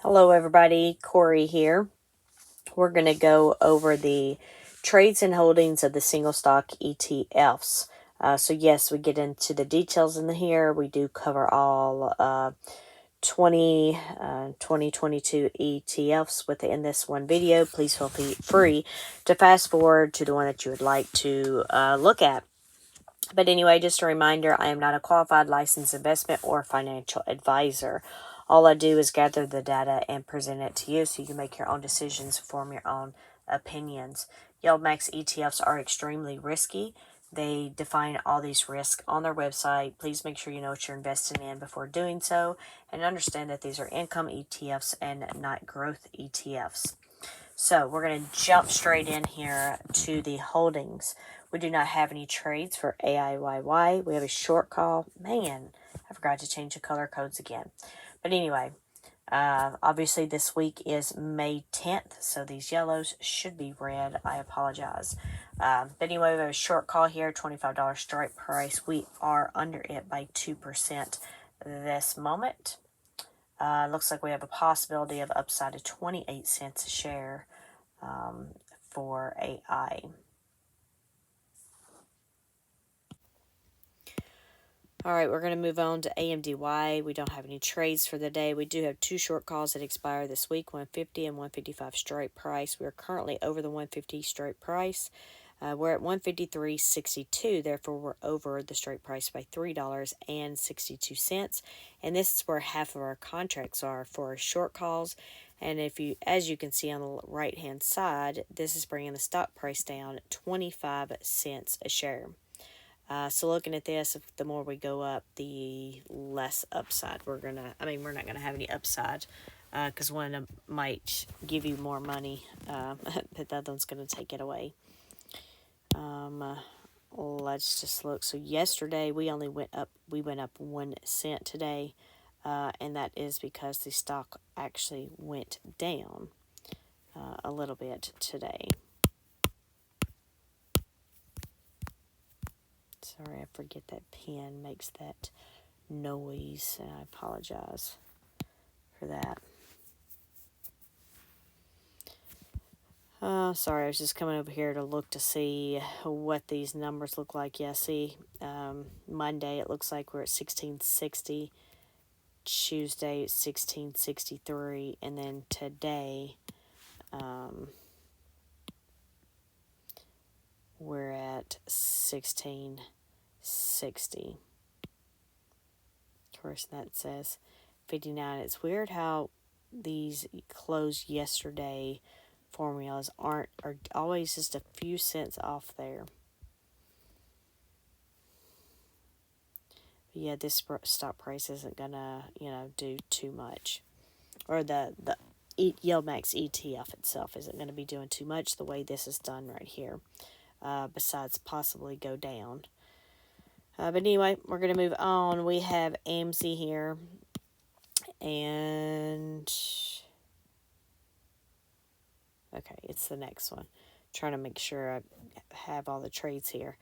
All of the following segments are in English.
Hello everybody, Corey here. We're going to go over the trades and holdings of the single stock ETFs. So yes, we get into the details in here. We do cover all 2022 ETFs within this one video. Please feel free to fast forward to the one that you would like to look at. But anyway, just a reminder, I am not a qualified licensed investment or financial advisor. All I do is gather the data and present it to you so you can make your own decisions, form your own opinions. YieldMax ETFs are extremely risky. They define all these risks on their website. Please make sure you know what you're investing in before doing so and understand that these are income ETFs and not growth ETFs. So we're going to jump straight in here to the holdings. We do not have any trades for AIYY. We have a short call. Man, I forgot to change the color codes again. But anyway, obviously this week is May 10th, so these yellows should be red. I apologize. But anyway, we have a short call here, $25 strike price. We are under it by 2% this moment. Looks like we have a possibility of upside of 28 cents a share for AI. All right, we're going to move on to AMDY. We don't have any trades for the day. We do have two short calls that expire this week, 150 and 155 strike price. We are currently over the 150 strike price. We're at 153.62, therefore we're over the strike price by $3.62. And this is where half of our contracts are for our short calls. And as you can see on the right-hand side, this is bringing the stock price down 25 cents a share. So looking at this, the more we go up, the less upside we're not going to have any upside because one might give you more money, but the other one's going to take it away. Let's just look. So yesterday we went up 1 cent today, and that is because the stock actually went down a little bit today. Sorry, I forget that pen makes that noise, and I apologize for that. Sorry, I was just coming over here to look to see what these numbers look like. Yeah, see, Monday it looks like we're at 1660. Tuesday at 1663, and then today we're at 1660. Of course, that says 59. It's weird how these closed yesterday formulas are always just a few cents off there. But yeah, this stock price isn't gonna do too much, or the YieldMax ETF itself isn't going to be doing too much the way this is done right here, besides possibly go down. But anyway, we're going to move on. We have AMC here, and okay, it's the next one. Trying to make sure I have all the trades here.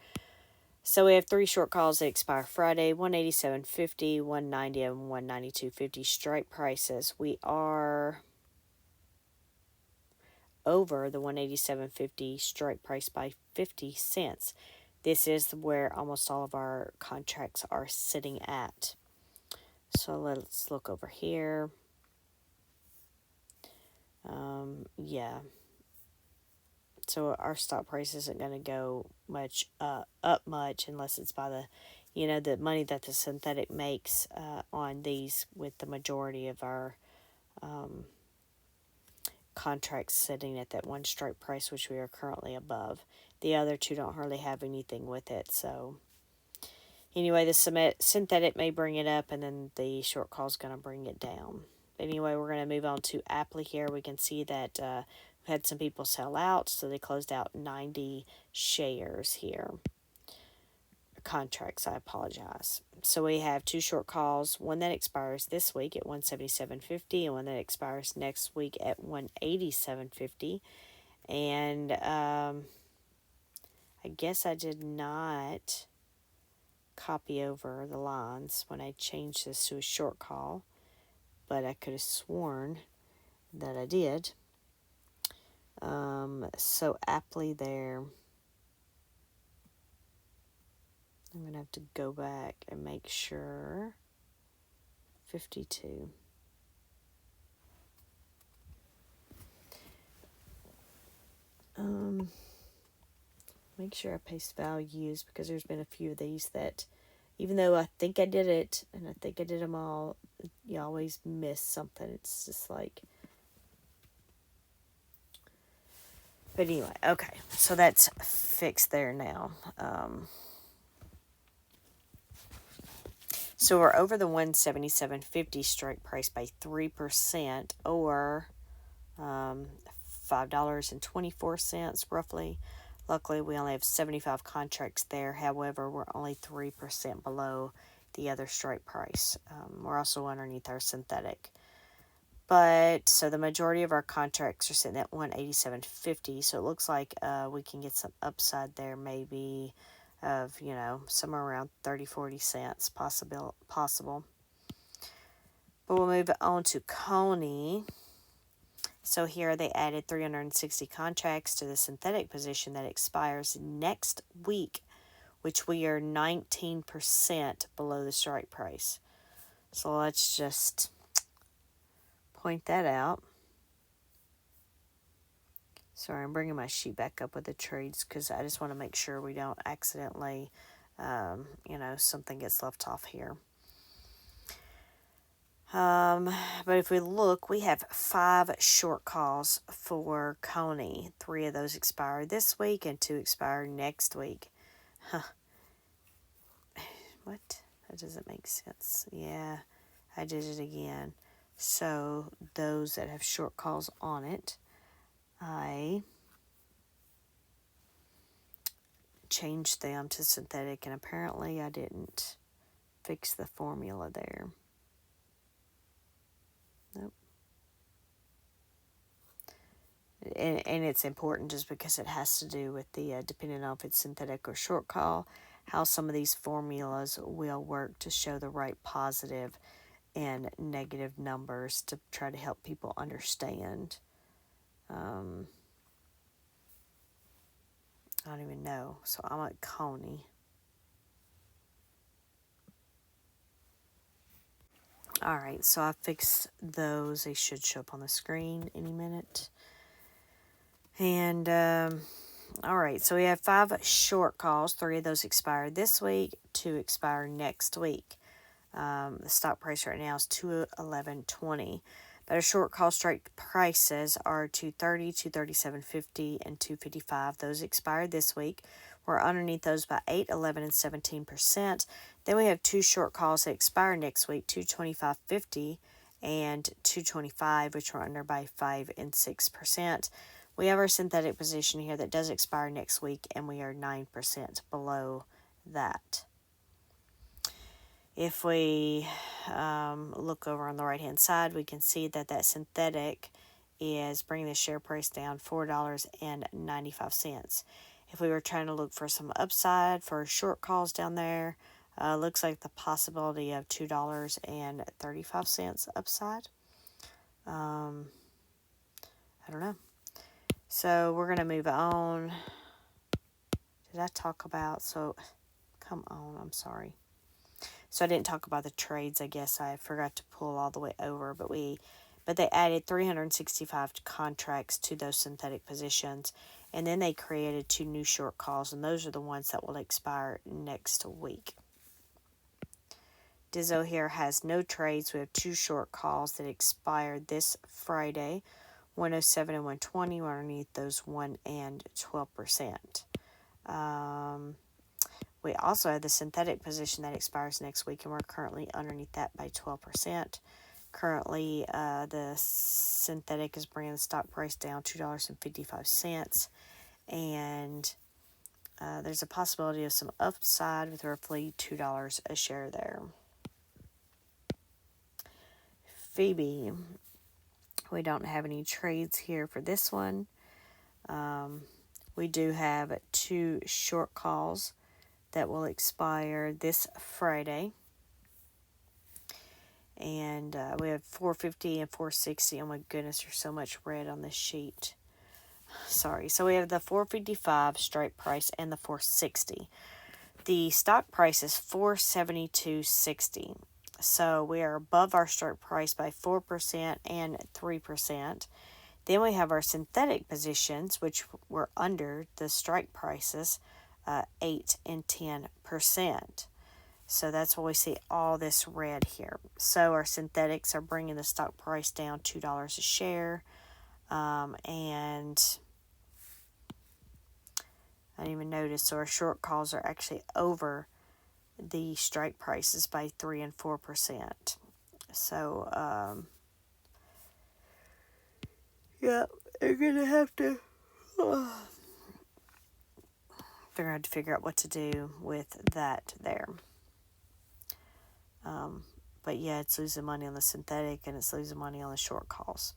So we have three short calls that expire Friday, 187.50, 190, and 192.50 strike prices. We are over the 187.50 strike price by 50 cents. This is where almost all of our contracts are sitting at. So let's look over here. Yeah. So our stock price isn't going to go much up much unless it's by the money that the synthetic makes on these, with the majority of our contracts sitting at that one strike price, which we are currently above. The other two don't hardly have anything with it. So anyway, the synthetic may bring it up, and then the short call is going to bring it down. Anyway, we're going to move on to Apple here. We can see that we had some people sell out, so they closed out 90 shares here. Contracts, I apologize. So we have two short calls, one that expires this week at 177.50 and one that expires next week at 187.50. And I guess I did not copy over the lines when I changed this to a short call, but I could have sworn that I did. So aptly there. I'm going to have to go back and make sure. 52. Make sure I paste values, because there's been a few of these that, even though I think I did it and I think I did them all, you always miss something. It's just like, but anyway, okay, so that's fixed there now. So we're over the 177.50 strike price by 3%, or $5.24 roughly. Luckily, we only have 75 contracts there. However, we're only 3% below the other strike price. We're also underneath our synthetic. But, so the majority of our contracts are sitting at 187.50. So it looks like we can get some upside there, maybe of, somewhere around 30-40 cents possible. But we'll move on to Coney. So here they added 360 contracts to the synthetic position that expires next week, which we are 19% below the strike price. So let's just point that out. Sorry, I'm bringing my sheet back up with the trades because I just want to make sure we don't accidentally, something gets left off here. But if we look, we have 5 short calls for Coney. 3 of those expire this week and 2 expire next week. What? That doesn't make sense. Yeah, I did it again. So those that have short calls on it, I changed them to synthetic, and apparently I didn't fix the formula there. Nope. And it's important just because it has to do with the, depending on if it's synthetic or short call, how some of these formulas will work to show the right positive and negative numbers to try to help people understand. I don't even know. So I'm at Coney. Alright, so I fixed those. They should show up on the screen any minute. And, alright, so we have 5 short calls. 3 of those expire this week. 2 expire next week. The stock price right now is $211.20. But our short call strike prices are $230, $237.50, and $255. Those expired this week. We're underneath those by 8, 11, and 17%. Then we have 2 short calls that expire next week, $225.50 and $225, which are under by 5 and 6%. We have our synthetic position here that does expire next week, and we are 9% below that. If we look over on the right-hand side, we can see that that synthetic is bringing the share price down $4.95. If we were trying to look for some upside for short calls down there, looks like the possibility of $2.35 upside. I don't know. So we're going to move on. Did I talk about, come on, I'm sorry. So I didn't talk about the trades. I guess I forgot to pull all the way over, but they added 365 contracts to those synthetic positions, and then they created 2 new short calls, and those are the ones that will expire next week. Dizzo here has no trades. We have 2 short calls that expired this Friday, 107 and 120. We're underneath those 1 and 12%. We also have the synthetic position that expires next week, and we're currently underneath that by 12%. Currently, the synthetic is bringing the stock price down $2.55, and there's a possibility of some upside with roughly $2 a share there. Phoebe, we don't have any trades here for this one. We do have 2 short calls that will expire this Friday. And we have 450 and 460. Oh my goodness, there's so much red on this sheet. Sorry. So we have the 455 strike price and the 460. The stock price is 472.60. So we are above our strike price by 4% and 3%. Then we have our synthetic positions, which were under the strike prices, 8 and 10%. So that's why we see all this red here. So our synthetics are bringing the stock price down $2 a share. And I didn't even notice. So our short calls are actually over the strike prices by 3 and 4%. So, yeah, they're going to have to... they're going to have to figure out what to do with that there. But yeah, it's losing money on the synthetic and it's losing money on the short calls.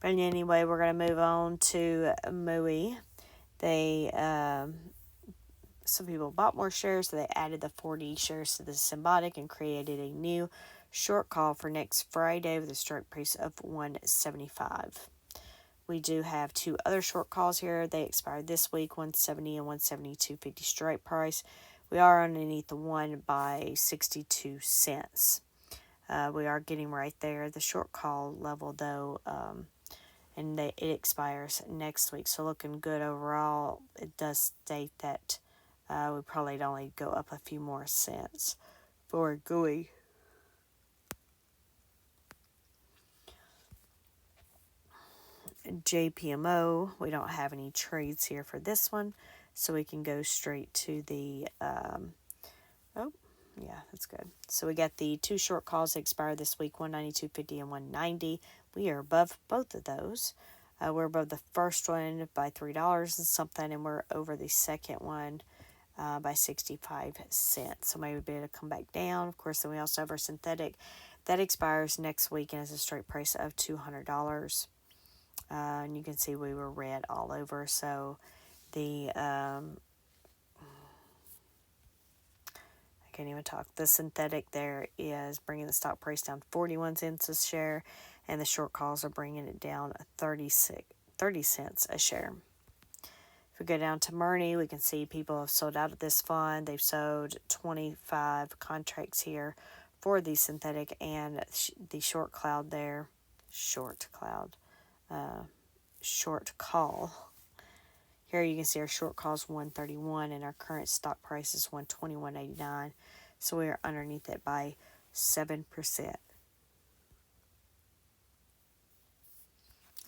But anyway, we're going to move on to MUI. They, some people bought more shares, so they added the 40 shares to the symbiotic and created a new short call for next Friday with a strike price of 175. We do have two other short calls here. They expired this week, 170 and 172.50 strike price. We are underneath the one by 62 cents. We are getting right there. The short call level, though, and it expires next week. So looking good overall. It does state that we probably only go up a few more cents for GUI. JPMO, we don't have any trades here for this one, so we can go straight to the, oh, yeah, that's good. So we got the two short calls that expire this week, 192.50 and 190. We are above both of those. We're above the first one by $3 and something, and we're over the second one by 65 cents. So maybe we'll be able to come back down. Of course, then we also have our synthetic. That expires next week and has a straight price of $200. And you can see we were red all over. So the, I can't even talk. The synthetic there is bringing the stock price down 41 cents a share, and the short calls are bringing it down 30 cents a share. If we go down to Murni, we can see people have sold out of this fund. They've sold 25 contracts here for the synthetic and the short cloud there. Short call. Here you can see our short call is 131 and our current stock price is 121.89. So we are underneath it by 7%.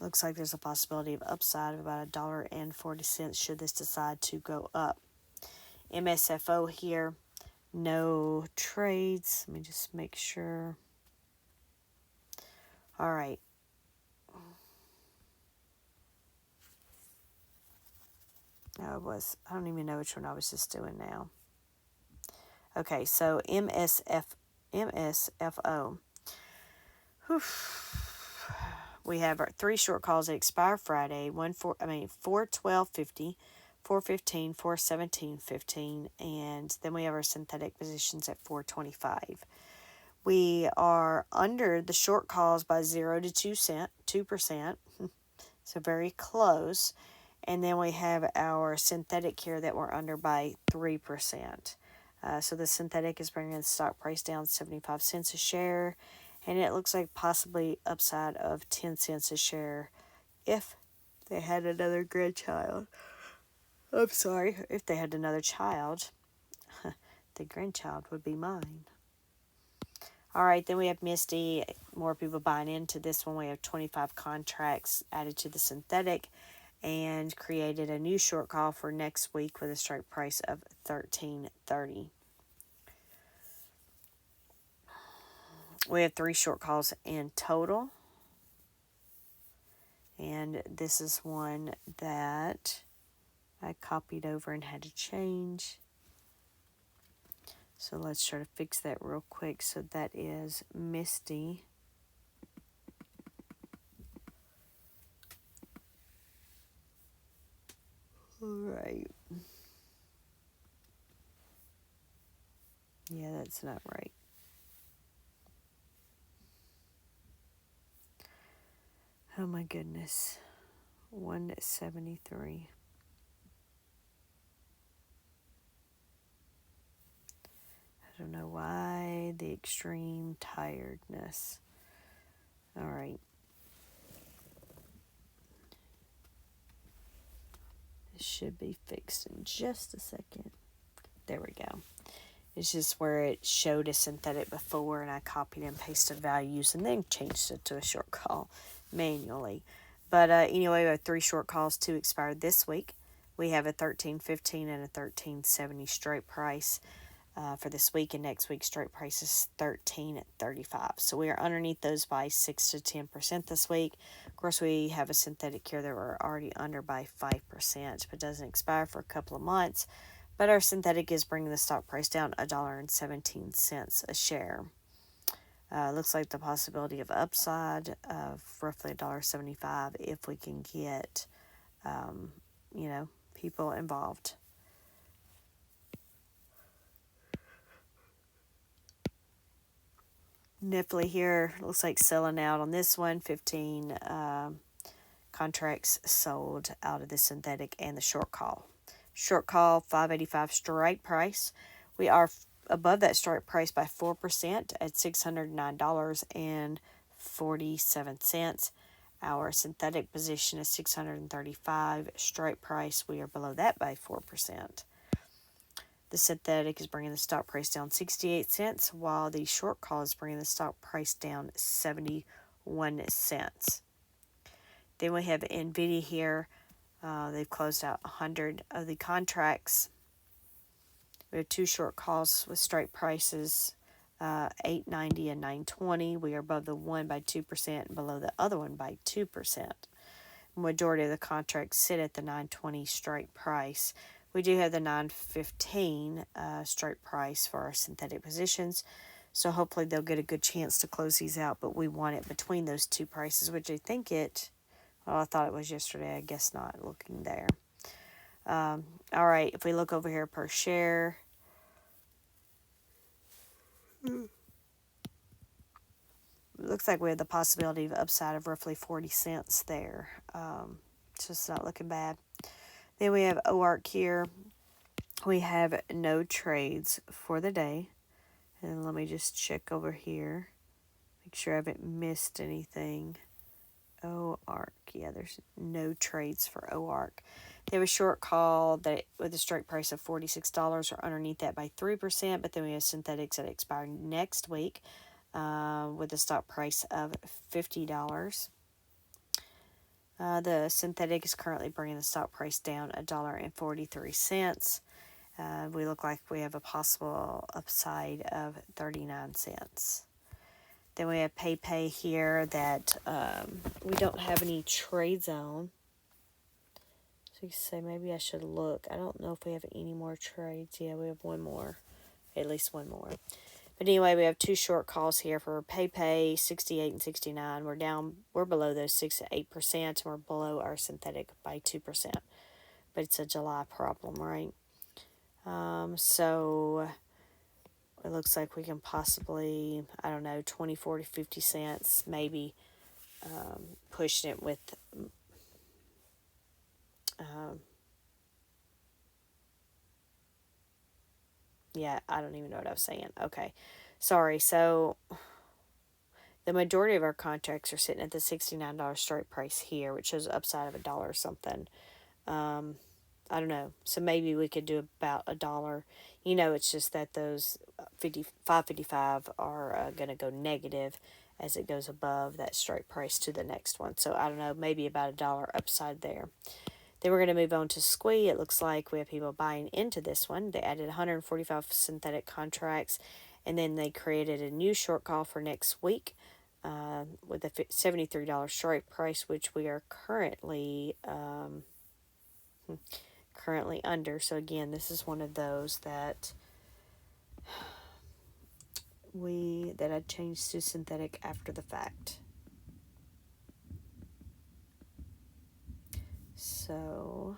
Looks like there's a possibility of upside of about $1.40 should this decide to go up. MSFO here, no trades. Let me just make sure. All right. No, I don't even know which one I was just doing now. Okay, so MSFO. Whew. We have our three short calls that expire Friday, 4/12/50, 4/15, 4/17/15, and then we have our synthetic positions at 4/25. We are under the short calls by 0 to 2%, so very close. And then we have our synthetic here that we're under by 3%. So the synthetic is bringing the stock price down 75 cents a share. And it looks like possibly upside of 10 cents a share if they had another grandchild. I'm sorry, if they had another child, the grandchild would be mine. All right, then we have Misty. More people buying into this one. We have 25 contracts added to the synthetic and created a new short call for next week with a strike price of $13.30. We have three short calls in total. And this is one that I copied over and had to change. So let's try to fix that real quick. So that is Misty. All right. Yeah, that's not right. Oh my goodness. 173. I don't know why the extreme tiredness. All right. It should be fixed in just a second. There we go. It's just where it showed a synthetic before, and I copied and pasted values and then changed it to a short call manually. But anyway, we have 3 short calls, 2 expired this week. We have a 13.15 and a 13.70 straight price for this week, and next week's straight price is 13.35. So we are underneath those by 6 to 10% this week. Of course, we have a synthetic here that we're already under by 5%, but doesn't expire for a couple of months. But our synthetic is bringing the stock price down $1.17 a share. Looks like the possibility of upside of roughly $1.75 if we can get, people involved. Nifty here looks like selling out on this one. 15 contracts sold out of the synthetic and the short call. Short call, 585 strike price. We are above that strike price by 4% at $609.47. Our synthetic position is 635 strike price. We are below that by 4%. The synthetic is bringing the stock price down 68 cents, while the short call is bringing the stock price down 71 cents. Then we have NVIDIA here. They've closed out 100 of the contracts. We have 2 short calls with strike prices, $8.90 and $9.20. We are above the one by 2% and below the other one by 2%. Majority of the contracts sit at the $9.20 strike price. We do have the $9.15 strike price for our synthetic positions. So hopefully they'll get a good chance to close these out, but we want it between those 2 prices, which I think I thought it was yesterday. I guess not, looking there. All right, if we look over here per share, it looks like we have the possibility of upside of roughly 40 cents there. It's just not looking bad. Then we have OARC here. We have no trades for the day. And let me just check over here. Make sure I haven't missed anything. OARC. Yeah, there's no trades for OARC. They have a short call that with a strike price of $46 or underneath that by 3%, but then we have synthetics that expire next week with a stock price of $50. The synthetic is currently bringing the stock price down $1.43. We look like we have a possible upside of 39 cents. Then we have PayPay here that we don't have any trades on. So you say maybe I should look. I don't know if we have any more trades. Yeah, we have one more. At least one more. But anyway, we have 2 short calls here for PayPay, 68 and 69. We're below those 6 to 8%, and we're below our synthetic by 2%. But it's a July problem, right? So it looks like we can possibly, 24 to 50 cents, maybe pushing it with I don't even know what I was saying. Okay, sorry. So the majority of our contracts are sitting at the $69 strike price here, which is upside of $1 or something. I don't know. So maybe we could do about $1. It's just that those 555 are going to go negative as it goes above that strike price to the next one. So I don't know, maybe about $1 upside there. Then we're going to move on to SQUE. It looks like we have people buying into this one. They added 145 synthetic contracts, and then they created a new short call for next week with a $73 strike price, which we are currently under. So again, this is one of those that I changed to synthetic after the fact. So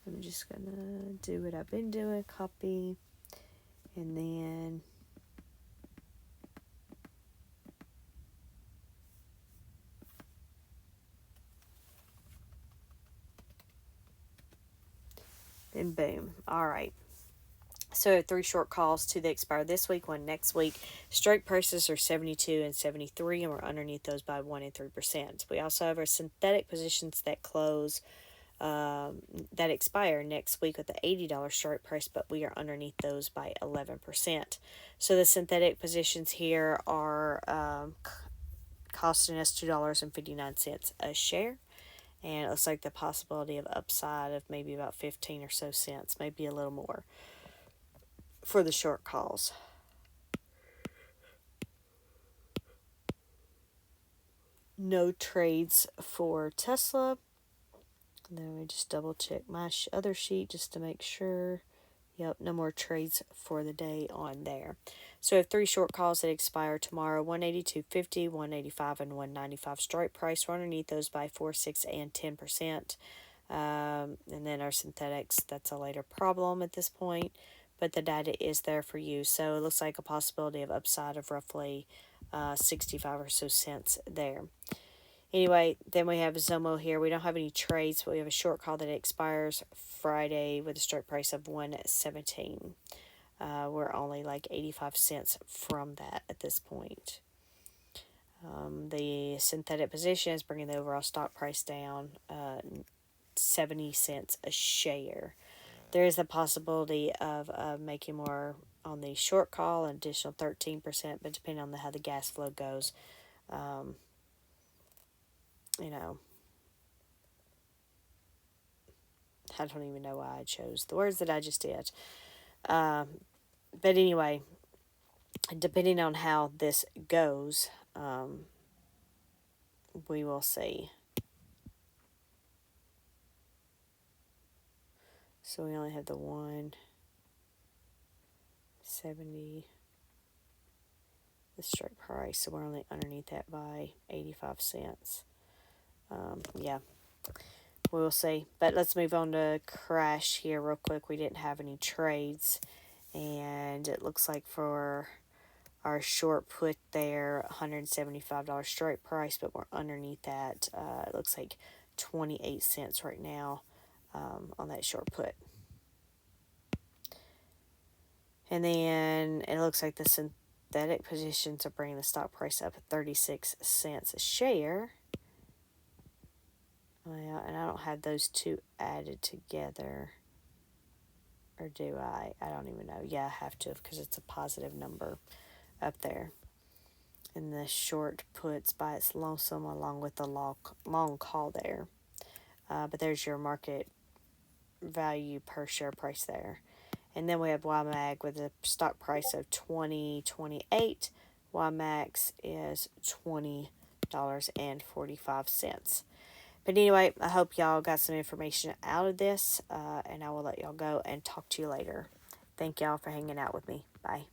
I'm just gonna do what I've been doing, copy, and then And boom. All right. So 3 short calls to the expire this week, one next week. Strike prices are 72 and 73, and we're underneath those by 1 and 3%. We also have our synthetic positions that close, that expire next week with the $80 strike price, but we are underneath those by 11%. So the synthetic positions here are costing us $2.59 a share. And it looks like the possibility of upside of maybe about 15 or so cents, maybe a little more for the short calls. No trades for Tesla. Then we just double check my other sheet just to make sure. Yep, no more trades for the day on there. So we have 3 short calls that expire tomorrow: 182.50, 185, and 195 strike price. We're underneath those by 4, 6, and 10%. And then our synthetics, that's a later problem at this point, but the data is there for you. So it looks like a possibility of upside of roughly 65 or so cents there. Anyway, then we have Zomo here. We don't have any trades, but we have a short call that expires Friday with a strike price of 117. We're only like 85 cents from that at this point. The synthetic position is bringing the overall stock price down 70 cents a share. There is a possibility of making more on the short call, an additional 13%, but depending on how the gas flow goes, you know, I don't even know why I chose the words that I just did. But anyway, depending on how this goes, we will see. So we only have the 170, the strike price, so we're only underneath that by 85 cents. Yeah, we will see. But let's move on to Crash here real quick. We didn't have any trades, and it looks like for our short put there, $175 strike price, but we're underneath that. It looks like 28 cents right now on that short put. And then it looks like the synthetic positions are bringing the stock price up at 36 cents a share. Well, and I don't have those two added together. Or do I? I don't even know. Yeah, I have to because it's a positive number up there. And the short puts by its lonesome along with the long call there. But there's your market value per share price there. And then we have YMAG with a stock price of $20.28. YMAX is $20.45. But anyway, I hope y'all got some information out of this, and I will let y'all go and talk to you later. Thank y'all for hanging out with me. Bye.